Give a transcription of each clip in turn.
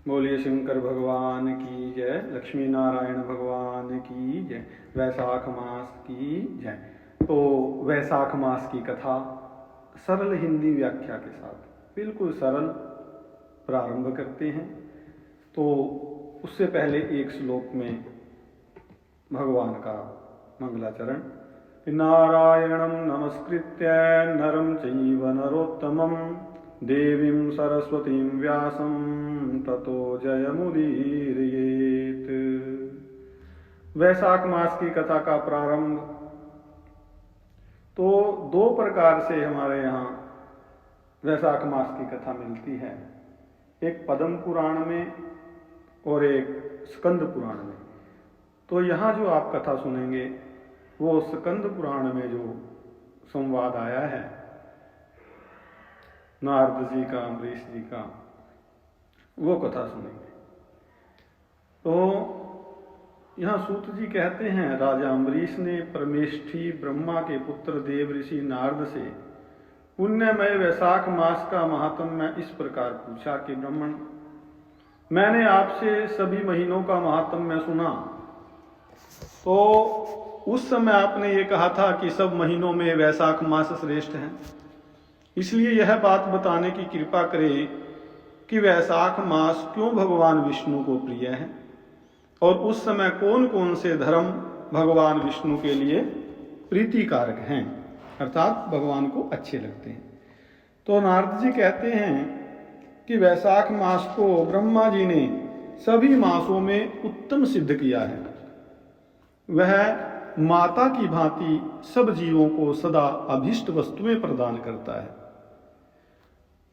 बोलिए शंकर भगवान की जय, लक्ष्मी नारायण भगवान की जय, वैशाख मास की जय। तो वैशाख मास की कथा सरल हिंदी व्याख्या के साथ बिल्कुल सरल प्रारंभ करते हैं। तो उससे पहले एक श्लोक में भगवान का मंगलाचरण। नारायणं नमस्कृत्य नरं चैव नरोत्तमं देवीं सरस्वतीं व्यासं ततो जयमुदीरयेत्। वैशाख मास की कथा का प्रारंभ तो दो प्रकार से हमारे यहाँ वैशाख मास की कथा मिलती है, एक पद्म पुराण में और एक स्कंद पुराण में। तो यहाँ जो आप कथा सुनेंगे वो स्कंद पुराण में जो संवाद आया है नारद जी का, अम्बरीश जी का, वो कथा सुनेंगे। तो यहाँ सूत जी कहते हैं, राजा अम्बरीश ने परमेष्ठी ब्रह्मा के पुत्र देव ऋषि नारद से पुण्यमय वैशाख मास का महात्म्य इस प्रकार पूछा कि ब्राह्मण, मैंने आपसे सभी महीनों का महात्म्य सुना, तो उस समय आपने ये कहा था कि सब महीनों में वैशाख मास श्रेष्ठ है। इसलिए यह बात बताने की कृपा करे कि वैशाख मास क्यों भगवान विष्णु को प्रिय है और उस समय कौन कौन से धर्म भगवान विष्णु के लिए प्रीतिकारक हैं, अर्थात भगवान को अच्छे लगते हैं। तो नारद जी कहते हैं कि वैशाख मास को ब्रह्मा जी ने सभी मासों में उत्तम सिद्ध किया है। वह माता की भांति सब जीवों को सदा अभीष्ट वस्तुएं प्रदान करता है।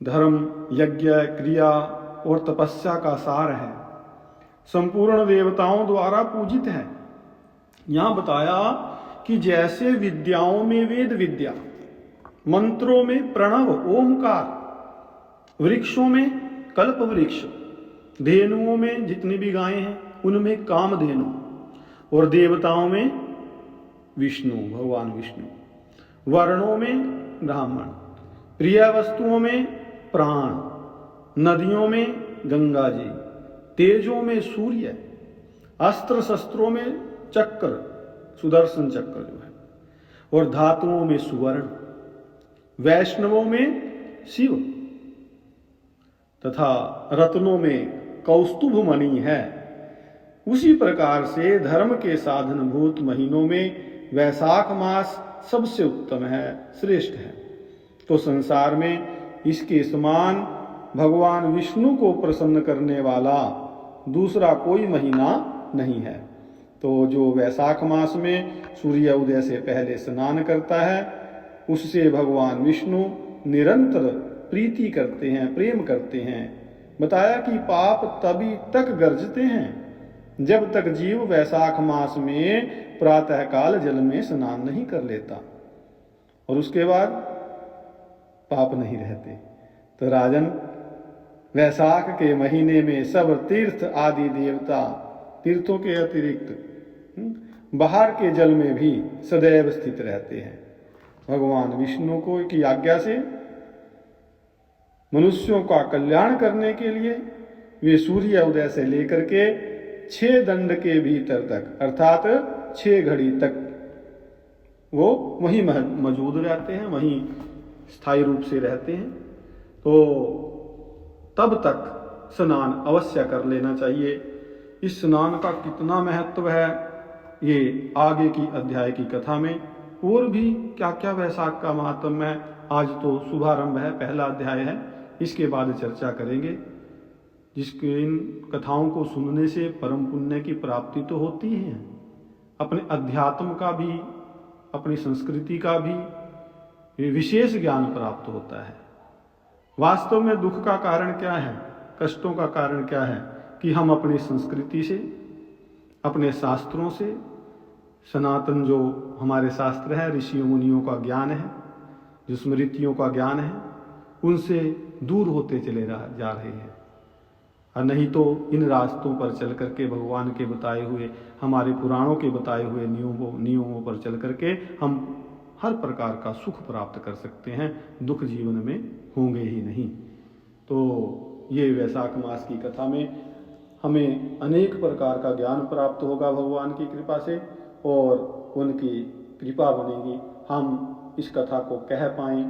धर्म, यज्ञ, क्रिया और तपस्या का सार है, संपूर्ण देवताओं द्वारा पूजित है। यहां बताया कि जैसे विद्याओं में वेद विद्या, मंत्रों में प्रणव ओमकार, वृक्षों में कल्प वृक्ष, धेनुओं में जितनी भी गायें हैं उनमें कामधेनु, और देवताओं में विष्णु, भगवान विष्णु, वर्णों में ब्राह्मण, प्रिय वस्तुओं में प्राण, नदियों में गंगा जी, तेजों में सूर्य, अस्त्र शस्त्रों में चक्र, सुदर्शन चक्र जो है, और धातुओं में सुवर्ण, वैष्णवों में शिव तथा रत्नों में कौस्तुभ मणि है। उसी प्रकार से धर्म के साधनभूत महीनों में वैशाख मास सबसे उत्तम है, श्रेष्ठ है। तो संसार में इसके समान भगवान विष्णु को प्रसन्न करने वाला दूसरा कोई महीना नहीं है। तो जो वैशाख मास में सूर्य उदय से पहले स्नान करता है, उससे भगवान विष्णु निरंतर प्रीति करते हैं, प्रेम करते हैं। बताया कि पाप तभी तक गर्जते हैं जब तक जीव वैशाख मास में प्रातःकाल जल में स्नान नहीं कर लेता, और उसके बाद पाप नहीं रहते। तो राजन, वैशाख के महीने में सब तीर्थ आदि देवता तीर्थों के अतिरिक्त बाहर के जल में भी सदैव स्थित रहते हैं। भगवान विष्णु को की आज्ञा से मनुष्यों का कल्याण करने के लिए वे सूर्य उदय से लेकर के 6 दंड के भीतर तक, अर्थात 6 घड़ी तक वो वहीं मौजूद रहते हैं, वहीं स्थायी रूप से रहते हैं। तो तब तक स्नान अवश्य कर लेना चाहिए। इस स्नान का कितना महत्व है ये आगे की अध्याय की कथा में, और भी क्या क्या वैशाख का महात्म्य है, आज तो शुभारंभ है, पहला अध्याय है, इसके बाद चर्चा करेंगे। जिसके इन कथाओं को सुनने से परम पुण्य की प्राप्ति तो होती ही है, अपने अध्यात्म का भी, अपनी संस्कृति का भी विशेष ज्ञान प्राप्त होता है। वास्तव में दुख का कारण क्या है, कष्टों का कारण क्या है कि हम अपनी संस्कृति से, अपने शास्त्रों से, सनातन जो हमारे शास्त्र है, ऋषियों मुनियों का ज्ञान है, जो स्मृतियों का ज्ञान है, उनसे दूर होते चले जा रहे हैं। और नहीं तो इन रास्तों पर चल करके, भगवान के बताए हुए, हमारे पुराणों के बताए हुए नियमों पर चल करके हम हर प्रकार का सुख प्राप्त कर सकते हैं, दुख जीवन में होंगे ही नहीं। तो ये वैशाख मास की कथा में हमें अनेक प्रकार का ज्ञान प्राप्त होगा भगवान की कृपा से, और उनकी कृपा बनेगी हम इस कथा को कह पाएँ,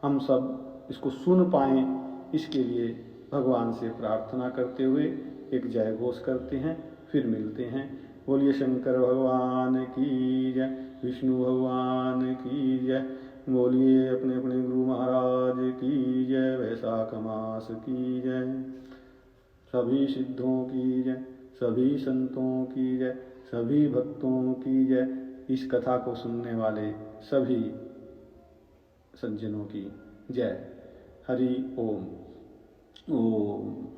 हम सब इसको सुन पाएँ। इसके लिए भगवान से प्रार्थना करते हुए एक जय घोष करते हैं, फिर मिलते हैं। बोलिए शंकर भगवान की जय, विष्णु भगवान की जय, बोलिए अपने अपने गुरु महाराज की जय, वैशाख मास की जय, सभी सिद्धों की जय, सभी संतों की जय, सभी भक्तों की जय, इस कथा को सुनने वाले सभी सज्जनों की जय। हरि ओम। ओम।